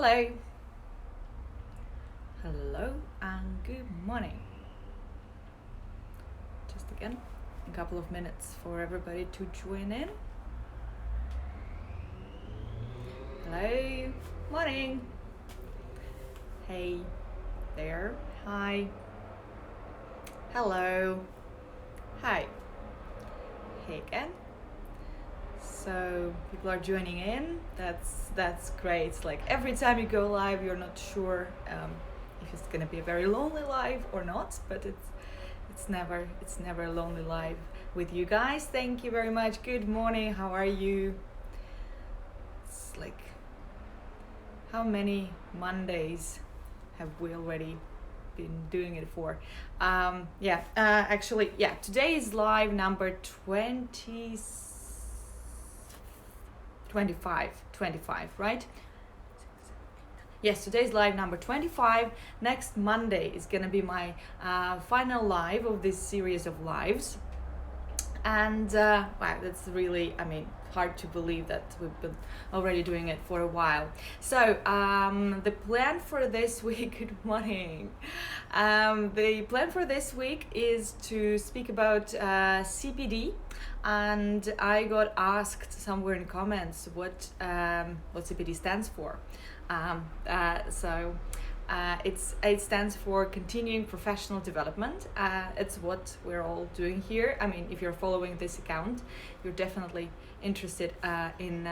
Hello. Hello and good morning. Just again, a couple of minutes for everybody to join in. Hello. Morning. Hey there. Hi. Hello. Hi. Hey again. So people are joining in. That's great. It's like every time you go live, you're not sure if it's gonna be a very lonely live or not, but it's never a lonely live with you guys. Thank you very much. Good morning. How are you? It's like, how many Mondays have we already been doing it for? Today is live number 25, right? Yes, today's live number 25. Next Monday is gonna be my final live of this series of lives. And wow, that's really, hard to believe that we've been already doing it for a while. So the plan for this week, good morning. The plan for this week is to speak about CPD, and I got asked somewhere in comments what CPD stands for. It stands for Continuing Professional Development. It's what we're all doing here. If you're following this account, you're definitely interested in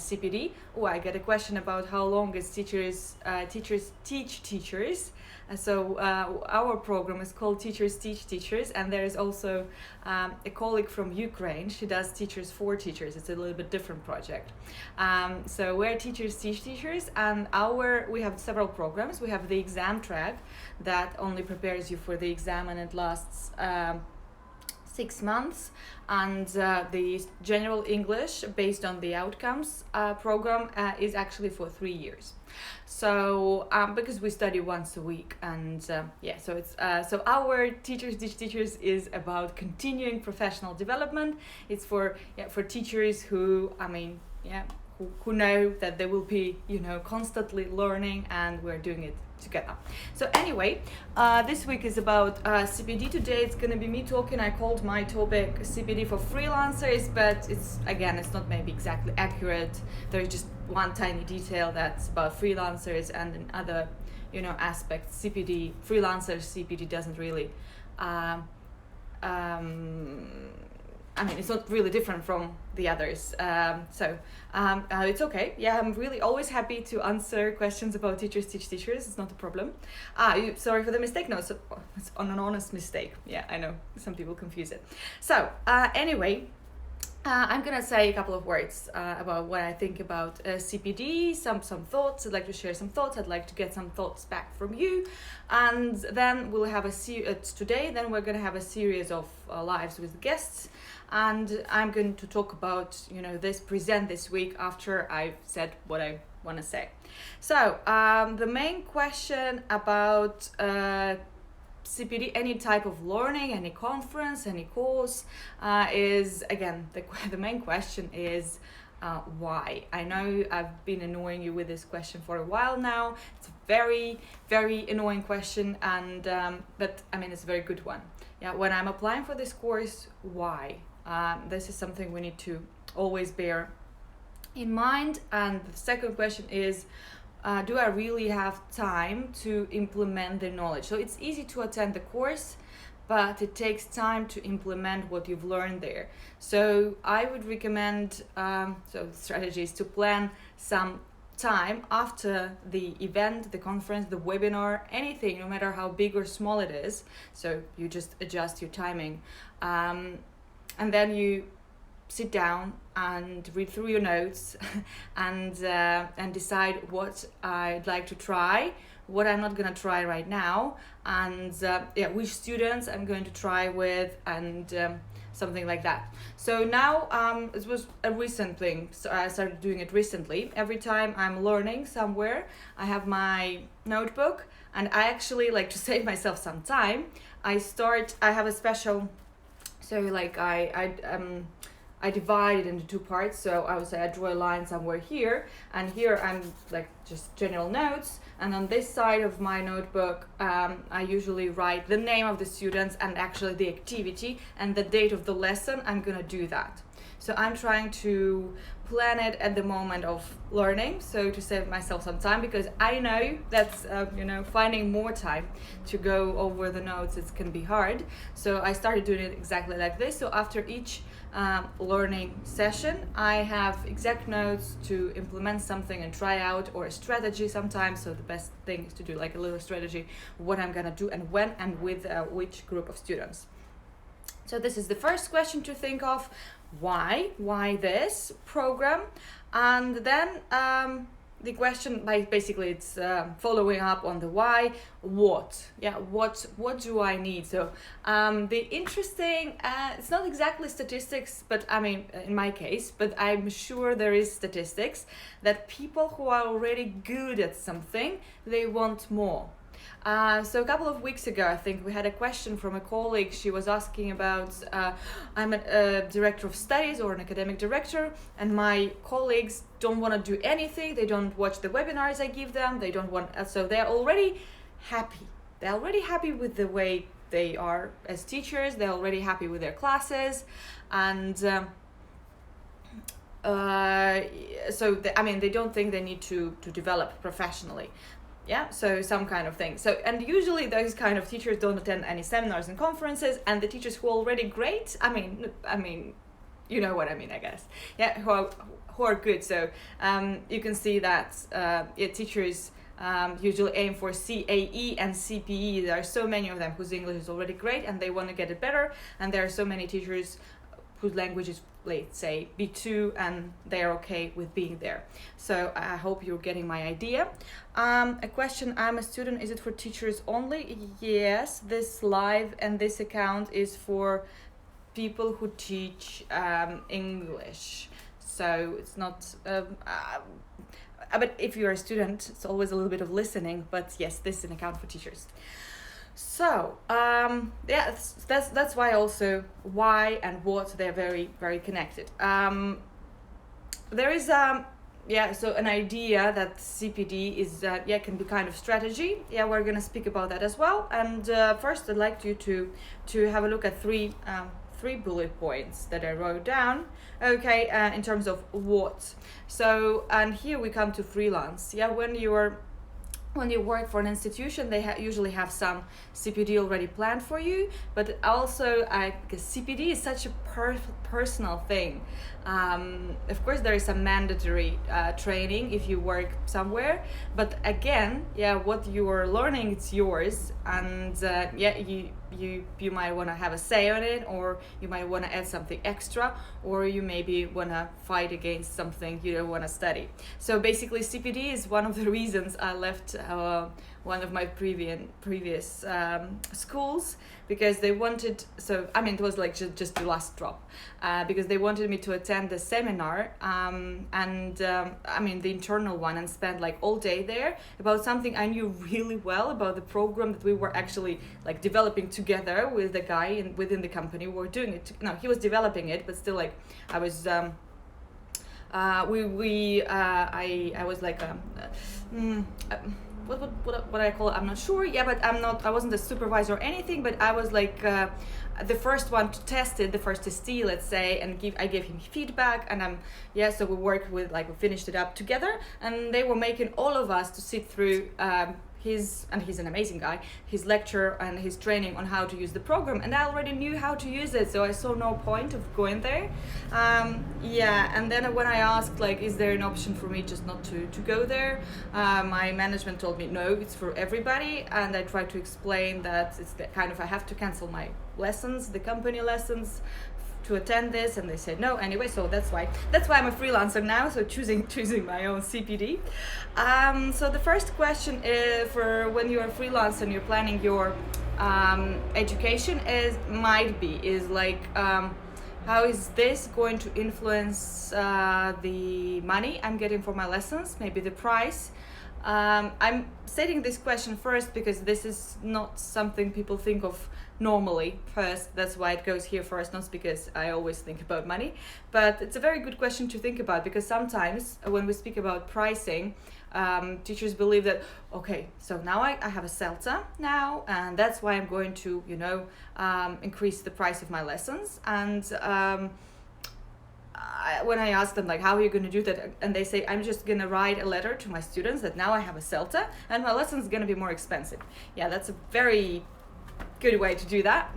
CPD. Oh, I get a question about how long is teachers teach teachers. So our program is called Teachers Teach Teachers, and there is also a colleague from Ukraine. She does Teachers for Teachers. It's a little bit different project. So we're Teachers Teach Teachers, and we have several programs. We have the exam track that only prepares you for the exam, and it lasts 6 months, and the general English based on the outcomes program is actually for 3 years. So because we study once a week, and so our Teachers Teach Teachers is about continuing professional development. It's for teachers who who know that they will be constantly learning, and we're doing it together. So anyway, this week is about CPD. Today it's going to be me talking. I called my topic CPD for freelancers, but it's not maybe exactly accurate. There's just one tiny detail that's about freelancers, and in other aspects CPD doesn't really it's not really different from the others. It's okay. Yeah, I'm really always happy to answer questions about Teachers Teach Teachers. It's not a problem. Sorry for the mistake. No, so it's an honest mistake. Yeah, I know some people confuse it. So anyway, I'm gonna say a couple of words about what I think about CPD, some thoughts. I'd like to share some thoughts. I'd like to get some thoughts back from you, and then we'll have today. Then we're gonna have a series of lives with guests, and I'm going to talk about present this week after I've said what I want to say. So the main question about CPD, any type of learning, any conference, any course, is again the main question is why. I know I've been annoying you with this question for a while now. It's a very, very annoying question, and but it's a very good one. Yeah, when I'm applying for this course, why? This is something we need to always bear in mind. And the second question is, do I really have time to implement the knowledge? So it's easy to attend the course, but it takes time to implement what you've learned there. So I would recommend the strategy is to plan some time after the event, the conference, the webinar, anything, no matter how big or small it is. So you just adjust your timing, and then you sit down and read through your notes and decide what I'd like to try, what I'm not going to try right now, and which students I'm going to try with, and something like that. So now it was a recent thing, so I started doing it recently. Every time I'm learning somewhere, I have my notebook, and I actually like to save myself some time. I have a special, so like I divide it into two parts. So I would say I draw a line somewhere here, and here I'm like just general notes. And on this side of my notebook, I usually write the name of the students and actually the activity and the date of the lesson I'm gonna do that. So I'm trying to plan it at the moment of learning, so to save myself some time, because I know that's finding more time to go over the notes, it can be hard. So I started doing it exactly like this. So after each learning session, I have exact notes to implement something and try out, or a strategy sometimes. So the best thing is to do like a little strategy, what I'm gonna do and when and with which group of students. So this is the first question to think of. Why this program? And then the question, like basically it's following up on the why. What do I need? So the interesting, it's not exactly statistics, but I mean in my case, but I'm sure there is statistics that people who are already good at something, they want more. So a couple of weeks ago, I think we had a question from a colleague. She was asking about, I'm a director of studies or an academic director, and my colleagues don't want to do anything. They don't watch the webinars I give them. They don't want, so they're already happy. They're already happy with the way they are as teachers. They're already happy with their classes. And they don't think they need to develop professionally. Yeah, so some kind of thing. So, and usually those kind of teachers don't attend any seminars and conferences, and the teachers who are already great, I mean, you know what I mean, I guess. Yeah, who are good. So you can see that teachers usually aim for CAE and CPE. There are so many of them whose English is already great and they want to get it better, and there are so many teachers whose language is, let's say, B2, and they're okay with being there. So I hope you're getting my idea. A question, I'm a student, is it for teachers only? Yes, this live and this account is for people who teach English. So it's not, but if you're a student, it's always a little bit of listening, but yes, this is an account for teachers. So that's why also why and what, they're very, very connected. There is so an idea that CPD is can be kind of strategy. Yeah, we're gonna speak about that as well. And first, I'd like you to have a look at three bullet points that I wrote down. Okay, in terms of what. So, and here we come to freelance. Yeah, when you work for an institution, they usually have some CPD already planned for you, but also because CPD is such a personal thing. Of course, there is some mandatory training if you work somewhere, but again, what you are learning, it's yours, and you might want to have a say on it, or you might want to add something extra, or you maybe want to fight against something you don't want to study. So basically, CPD is one of the reasons I left one of my previous schools, because they wanted, it was like just the last drop, because they wanted me to attend the seminar, the internal one, and spend like all day there about something I knew really well about, the program that we were actually like developing together with the guy within the company. We were doing it. No, he was developing it, but still, like I was. I was like what I call it, I'm not sure. Yeah, but I wasn't a supervisor or anything, but I was like the first one to test it, the first testee, let's say, and I gave him feedback, and so we worked with, like, we finished it up together, and they were making all of us to sit through and he's an amazing guy, his lecture and his training on how to use the program, and I already knew how to use it, so I saw no point of going there. And then when I asked, like, is there an option for me just not to go there, my management told me no, it's for everybody, and I tried to explain that it's I have to cancel my lessons, the company lessons, to attend this, and they said no anyway. So that's why I'm a freelancer now, so choosing my own CPD. So the first question is, for when you're a freelancer and you're planning your education, is how is this going to influence the money I'm getting for my lessons, maybe the price, I'm stating this question first because this is not something people think of normally first. That's why it goes here first, not because I always think about money, but it's a very good question to think about, because sometimes when we speak about pricing, teachers believe that, okay, so now I have a CELTA now, and that's why I'm going to, increase the price of my lessons. And when I ask them, like, how are you going to do that, and they say, I'm just going to write a letter to my students that now I have a CELTA and my lessons is going to be more expensive. Yeah, that's a very good way to do that.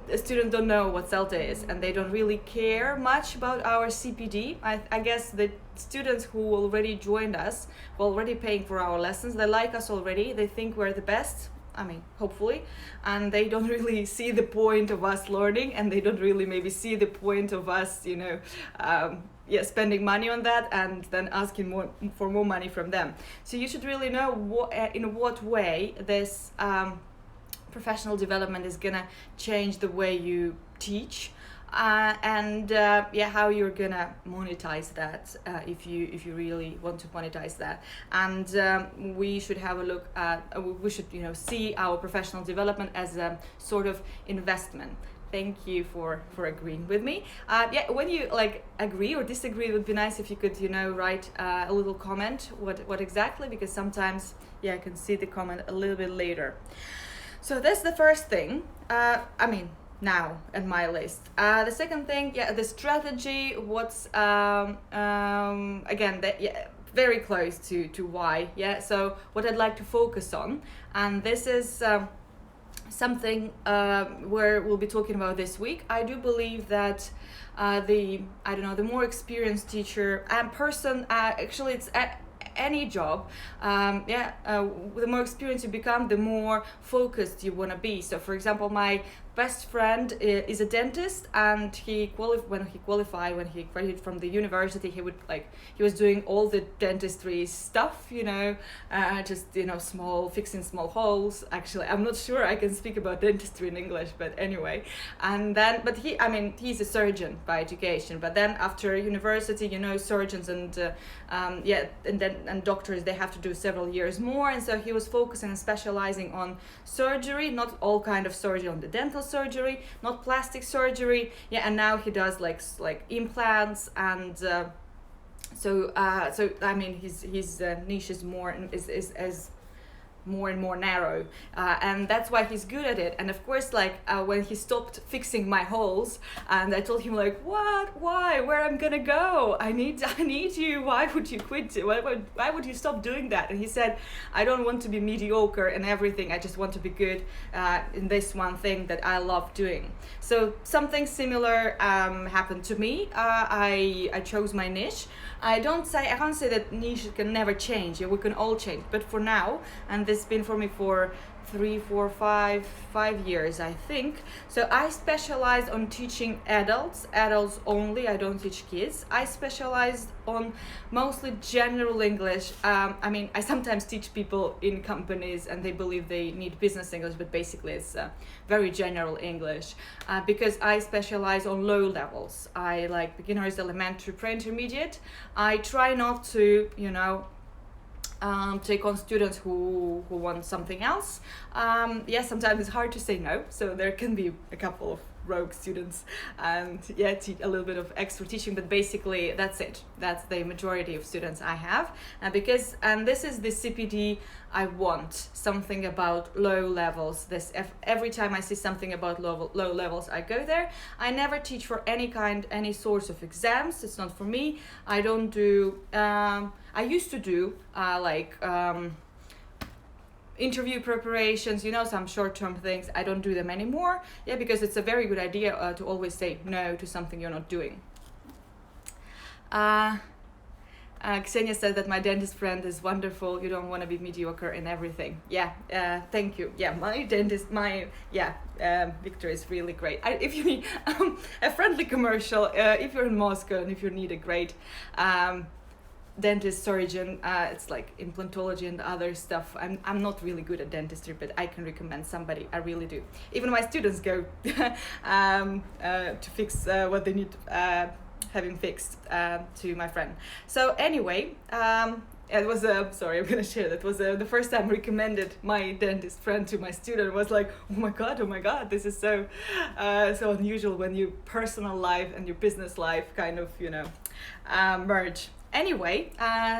The students don't know what CELTA is, and they don't really care much about our CPD. I guess the students who already joined us, who are already paying for our lessons, they like us already, they think we're the best, I mean, hopefully, and they don't really see the point of us learning, and they don't really maybe see the point of us, spending money on that and then asking for more money from them. So you should really know in what way this professional development is gonna change the way you teach, and how you're gonna monetize that, if you really want to monetize that. And we should have a look at, we should see our professional development as a sort of investment. Thank you for agreeing with me. When you agree or disagree, it would be nice if you could write a little comment what exactly, because sometimes I can see the comment a little bit later. So that's the first thing, now in my list. The second thing, the strategy, what's, very close to why, so what I'd like to focus on, and this is something where we'll be talking about this week. I do believe that the more experienced teacher and person, actually it's any job, the more experienced you become, the more focused you want to be. So for example, my best friend is a dentist, and when he graduated from the university, he was doing all the dentistry stuff, fixing small holes. Actually, I'm not sure I can speak about dentistry in English, but anyway. And then, he's a surgeon by education, but then after university, surgeons and doctors, they have to do several years more, and so he was focusing and specializing on surgery, not all kind of surgery, on the dental surgery, not plastic surgery, and now he does like implants, and his niche is more and more narrow, and that's why he's good at it. And of course, when he stopped fixing my holes, and I told him why, where I'm gonna go, I need you, why would you quit, why would you stop doing that? And he said, I don't want to be mediocre in everything, I just want to be good in this one thing that I love doing. So something similar happened to me. I chose my niche. I can't say that niche can never change. We can all change, but for now, and this has been for me for 3, 4, 5 years, I think. So I specialize on teaching adults only. I don't teach kids. I specialized on mostly general English. I sometimes teach people in companies and they believe they need business English, but basically it's very general English, because I specialize on low levels. I like beginners, elementary, pre-intermediate. I try not to, take on students who want something else. Sometimes it's hard to say no, so there can be a couple of rogue students and a little bit of extra teaching, but basically that's it. That's the majority of students I have, and this is the CPD I want, something about low levels. Every time I see something about low levels, I go there. I never teach for any sorts of exams. It's not for me. I don't do I used to do interview preparations, some short-term things. I don't do them anymore, because it's a very good idea to always say no to something you're not doing. Ksenia said that my dentist friend is wonderful. You don't want to be mediocre in everything. Thank you. My dentist, Victor is really great. If you need a friendly commercial, if you're in Moscow and if you need a great dentist, surgeon, it's like implantology and other stuff. I'm not really good at dentistry, but I can recommend somebody. I really do. Even my students go to fix what they need having fixed to my friend. So anyway, it was sorry, I'm gonna share that was the first time recommended my dentist friend to my student. Was like, oh my god, this is so so unusual when your personal life and your business life kind of merge. Anyway,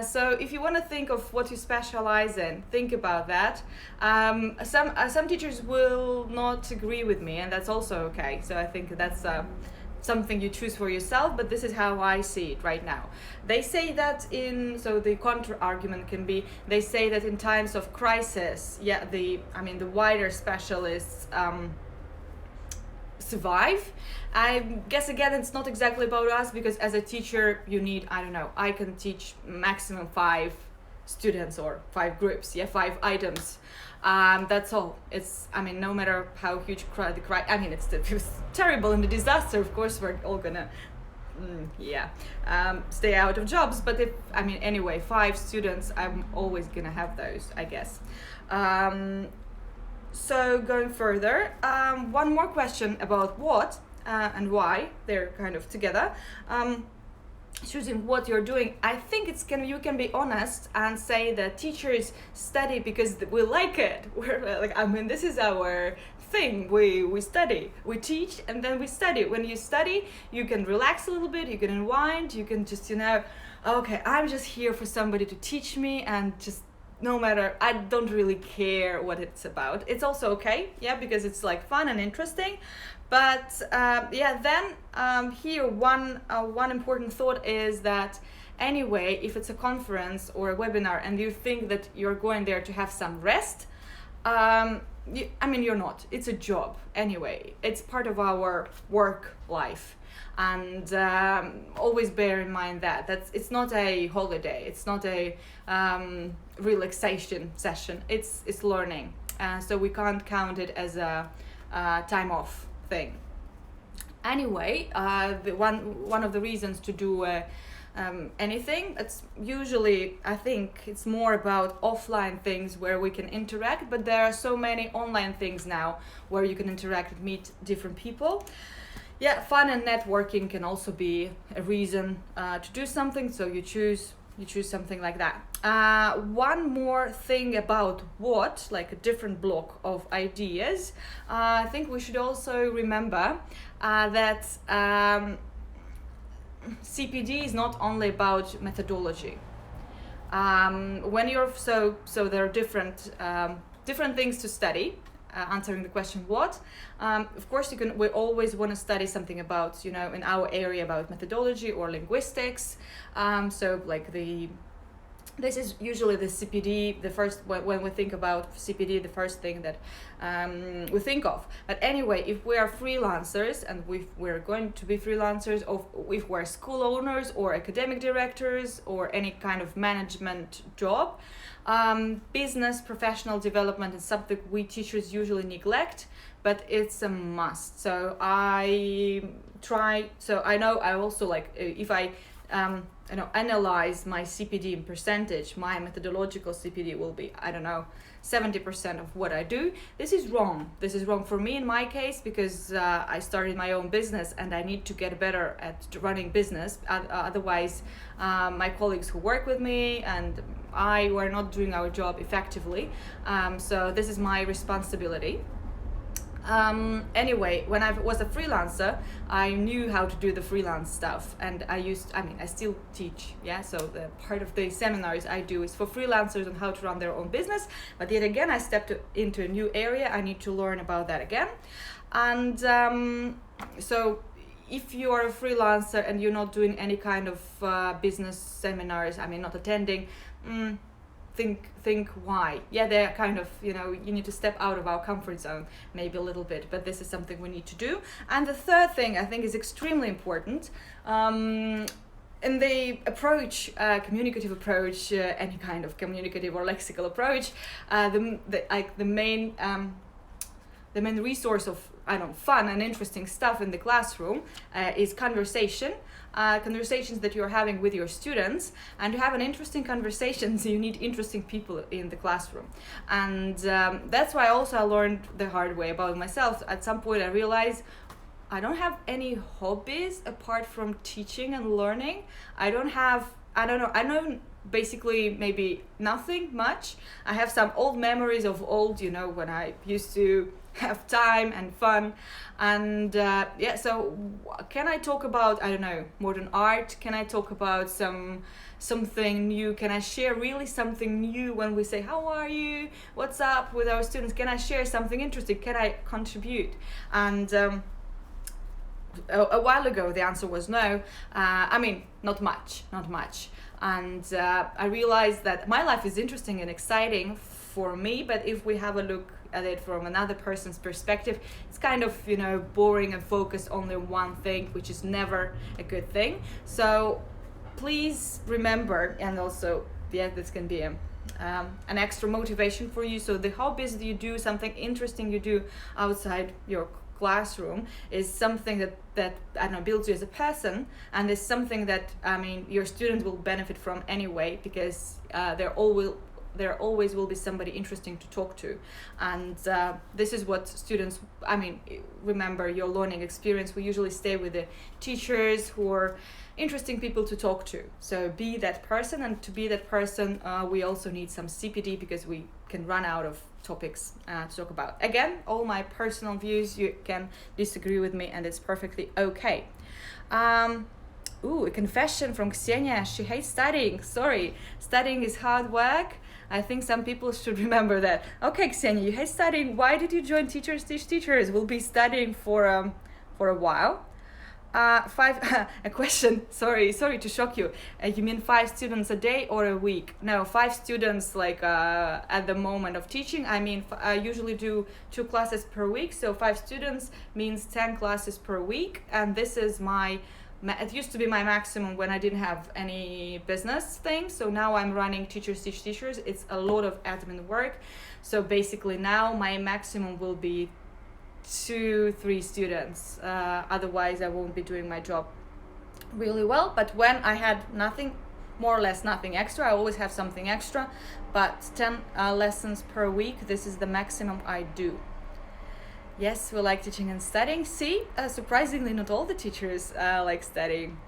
so if you want to think of what you specialize in, think about that. Some teachers will not agree with me, and that's also okay. So I think that's something you choose for yourself, but this is how I see it right now. They say that so the counter argument can be, they say that in times of crisis, the wider specialists survive. I guess again it's not exactly about us, because as a teacher you need, I can teach maximum 5 students or 5 groups, 5 items. That's all. It's no matter how huge it's terrible and a disaster, of course we're all gonna stay out of jobs, but anyway, 5 students, I'm always gonna have those, I guess. So going further, one more question about what and why they're kind of together. Choosing what you're doing, I think you can be honest and say that teachers study because we like it. We're like, this is our thing. We study, we teach, and then we study. When you study, you can relax a little bit, you can unwind, you can just okay, I'm just here for somebody to teach me, and just no matter, I don't really care what it's about. It's also okay, because it's like fun and interesting. But then here one important thought is that anyway, if it's a conference or a webinar and you think that you're going there to have some rest, you're not. It's a job anyway. It's part of our work life. And always bear in mind that it's not a holiday, it's not a relaxation session, it's learning. So we can't count it as a time off thing. Anyway, one of the reasons to do anything, it's usually, I think it's more about offline things where we can interact, but there are so many online things now where you can interact and meet different people. Fun and networking can also be a reason to do something, so you choose something like that. One more thing about what, like a different block of ideas, I think we should also remember that CPD is not only about methodology. When you're so there are different things to study. Answering the question what, of course we always want to study something about in our area about methodology or linguistics, so like this is usually the CPD, the first, when we think about CPD, the first thing that we think of. But anyway, if we are freelancers, and we're going to be freelancers, or if we're school owners or academic directors or any kind of management job, business professional development is something we teachers usually neglect, but it's a must. So I know I also, like, if I analyze my CPD in percentage, my methodological CPD will be 70% of what I do. This is wrong for me in my case, because I started my own business and I need to get better at running business. Otherwise my colleagues who work with me and I were not doing our job effectively, so this is my responsibility. Anyway, when I was a freelancer, I knew how to do the freelance stuff, and I still teach, so the part of the seminars I do is for freelancers on how to run their own business, but yet again I stepped into a new area. I need to learn about that again. And so if you are a freelancer and you're not doing any kind of business seminars, not attending, think why. They're kind of, you need to step out of our comfort zone maybe a little bit, but this is something we need to do. And the third thing I think is extremely important, in the approach, communicative approach, any kind of communicative or lexical approach, the main resource of fun and interesting stuff in the classroom is conversations that you're having with your students. And to have an interesting conversations, you need interesting people in the classroom. And that's why also I learned the hard way about myself. At some point I realized I don't have any hobbies apart from teaching and learning. I don't basically maybe nothing much. I have some old memories of old, when I used to have time and fun. And so can I talk about, I don't know, modern art? Can I talk about something new? Can I share really something new when we say, how are you? What's up with our students? Can I share something interesting? Can I contribute? And a while ago, the answer was no. Not much. And I realized that my life is interesting and exciting for me, but if we have a look at it from another person's perspective, it's kind of, boring and focused only on one thing, which is never a good thing. So please remember, and also, this can be an extra motivation for you. So the hobbies that you do, something interesting you do outside your classroom, is something that I don't know, builds you as a person, and is something that your students will benefit from anyway, because there always will be somebody interesting to talk to. And this is what students, remember your learning experience. We usually stay with the teachers who are interesting people to talk to. So be that person, and to be that person, we also need some CPD, because we can run out of topics to talk about. Again, all my personal views, you can disagree with me, and it's perfectly okay. A confession from Ksenia. She hates studying. Sorry, studying is hard work. I think some people should remember that. Okay, Ksenia, you hate studying. Why did you join Teachers Teach Teachers? We'll be studying for a while. A question. Sorry to shock you. You mean 5 students a day or a week? No, 5 students at the moment of teaching. I usually do 2 classes per week, so 5 students means 10 classes per week, and this is it used to be my maximum when I didn't have any business thing. So now I'm running Teachers Teach Teachers. It's a lot of admin work. So basically now my maximum will be 2-3 students. Otherwise I won't be doing my job really well. But when I had more or less nothing extra, I always have something extra, but 10 lessons per week, this is the maximum I do. Yes, we like teaching and studying. See, surprisingly, not all the teachers like studying.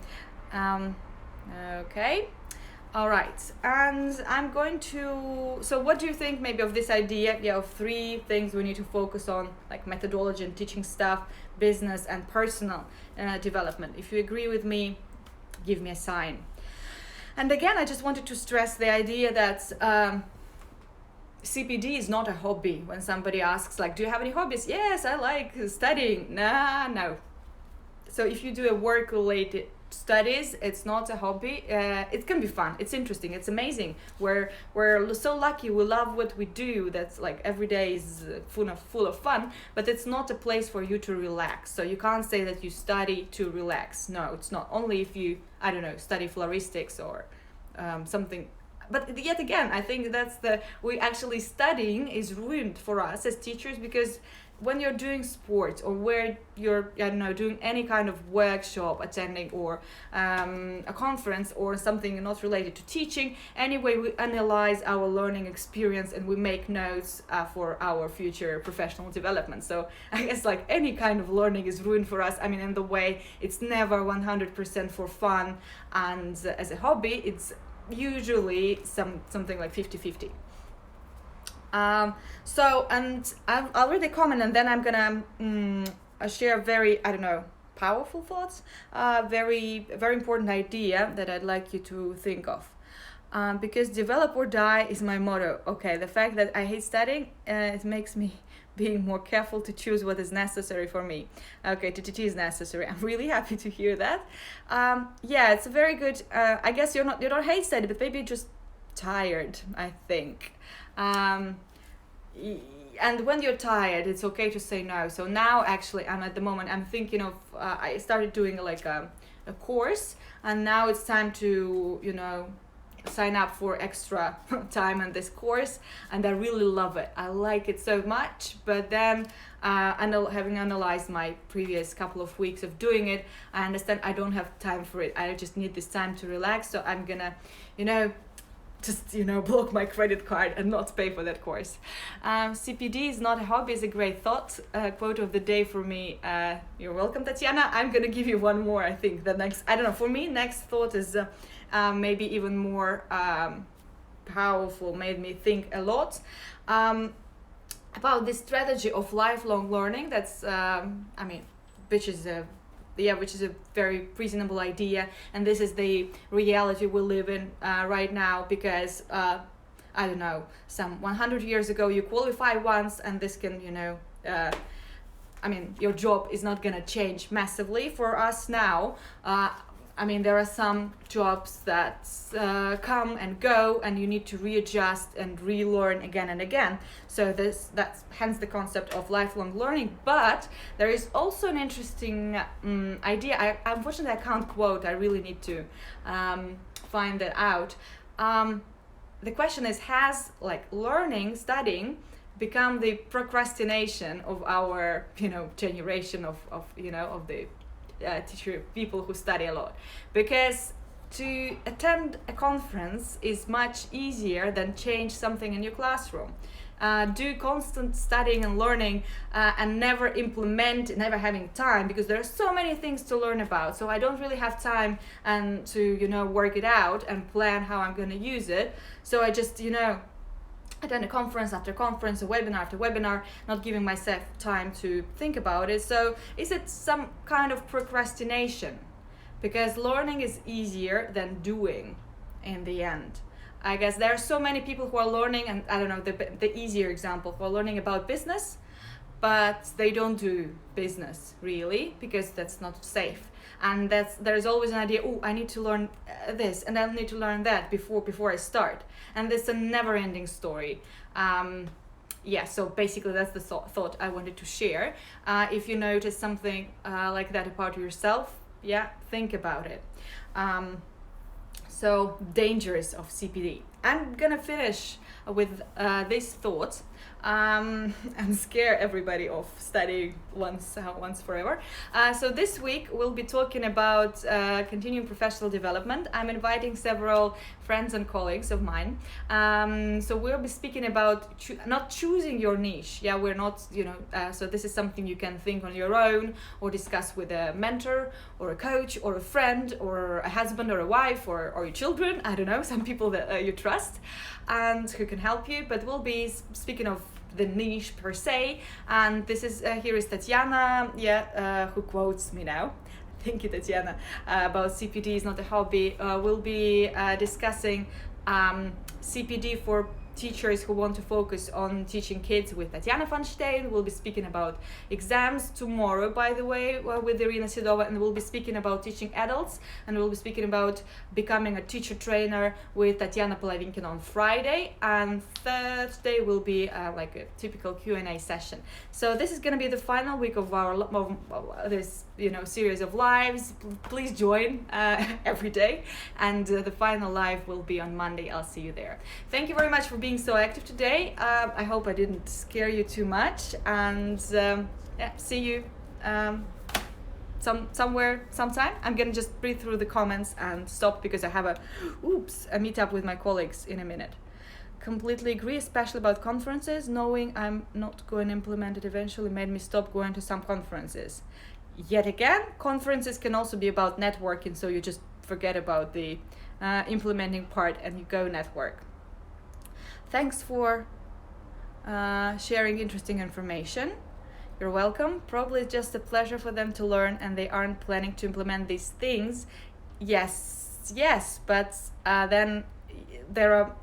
Okay. All right. And I'm going to... So what do you think maybe of this idea of 3 things we need to focus on, like methodology and teaching stuff, business and personal development? If you agree with me, give me a sign. And again, I just wanted to stress the idea that CPD is not a hobby. When somebody asks, do you have any hobbies? Yes, I like studying. No. So if you do a work-related studies, it's not a hobby. It can be fun. It's interesting. It's amazing. We're so lucky. We love what we do. That's every day is full of fun. But it's not a place for you to relax. So you can't say that you study to relax. No, it's not. Only if you, study floristics or something. But yet again, I think studying is ruined for us as teachers, because when you're doing sports, or where you're, doing any kind of workshop, attending, or a conference, or something not related to teaching, anyway, we analyze our learning experience and we make notes for our future professional development. So I guess any kind of learning is ruined for us. In the way it's never 100% for fun, and as a hobby, it's usually something like 50-50. And I'll read a comment, and then I'm gonna share very, powerful thoughts, very, very important idea that I'd like you to think of. Because develop or die is my motto. Okay, the fact that I hate studying, it makes me being more careful to choose what is necessary for me. Okay, TTT is necessary. I'm really happy to hear that. It's a very good, I guess you don't hate study, but maybe you're just tired, I think. And when you're tired, it's okay to say no. So now actually at the moment, I'm thinking of, I started doing a course, and now it's time to, sign up for extra time in this course, and I really love it. I like it so much, but then having analyzed my previous couple of weeks of doing it, I understand I don't have time for it. I just need this time to relax, so I'm gonna, block my credit card and not pay for that course. CPD is not a hobby, is a great thought. Quote of the day for me, you're welcome, Tatiana. I'm gonna give you one more. I think the next, for me, next thought is maybe even more powerful, made me think a lot about this strategy of lifelong learning. That's which is a very reasonable idea, and this is the reality we live in right now, because I don't know, some 100 years ago you qualify once, and this can, your job is not gonna change massively. For us now, there are some jobs that come and go, and you need to readjust and relearn again and again. So that's hence the concept of lifelong learning. But there is also an interesting idea. Unfortunately, I can't quote. I really need to find that out. The question is, has learning, studying, become the procrastination of our generation of the teacher people who study a lot? Because to attend a conference is much easier than change something in your classroom. Do constant studying and learning and never implement, never having time, because there are so many things to learn about. So I don't really have time and to work it out and plan how I'm going to use it. So I just attend a conference after conference, a webinar after webinar, not giving myself time to think about it. So is it some kind of procrastination? Because learning is easier than doing in the end. I guess there are so many people who are learning, and I don't know, the easier example, who are learning about business, but they don't do business really, because that's not safe. And there's always an idea, I need to learn this, and I need to learn that before I start. And it's a never-ending story. So basically that's the thought I wanted to share. If you notice something like that about yourself, think about it. So dangers of CPD. I'm gonna finish with this thought and scare everybody off studying once forever. So this week we'll be talking about continuing professional development. I'm inviting several friends and colleagues of mine. So we'll be speaking about not choosing your niche. We're not, so this is something you can think on your own, or discuss with a mentor or a coach or a friend or a husband or a wife or your children. I don't know, some people that you trust and who can help you. But we'll be speaking of the niche per se, and this is here is Tatiana, who quotes me now. Thank you, Tatiana, about CPD is not a hobby. We'll be discussing CPD for teachers who want to focus on teaching kids with Tatiana Fanstein. We'll be speaking about exams tomorrow, by the way, with Irina Sidova, and we'll be speaking about teaching adults, and we'll be speaking about becoming a teacher trainer with Tatiana Polavinkin on Friday, and Thursday will be like a typical Q&A session. So this is going to be the final week of our this series of lives. Please join every day, and the final live will be on Monday. I'll see you there. Thank you very much for being so active today. I hope I didn't scare you too much, and see you somewhere sometime. I'm gonna just breathe through the comments and stop because I have a meetup with my colleagues in a minute. Completely agree, especially about conferences. Knowing I'm not going to implement it eventually made me stop going to some conferences. Yet again, conferences can also be about networking, so you just forget about the implementing part and you go network. Thanks for sharing interesting information. You're welcome. Probably it's just a pleasure for them to learn, and they aren't planning to implement these things. Yes, but then there are,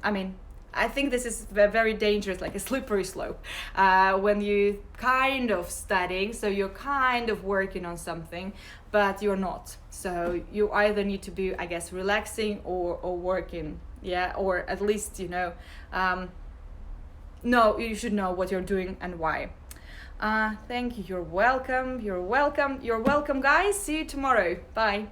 I think this is very dangerous, like a slippery slope. When you kind of studying, so you're kind of working on something, but you're not. So you either need to be, I guess, relaxing or working, or at least, you should know what you're doing and why. Thank you. You're welcome, guys. See you tomorrow. Bye.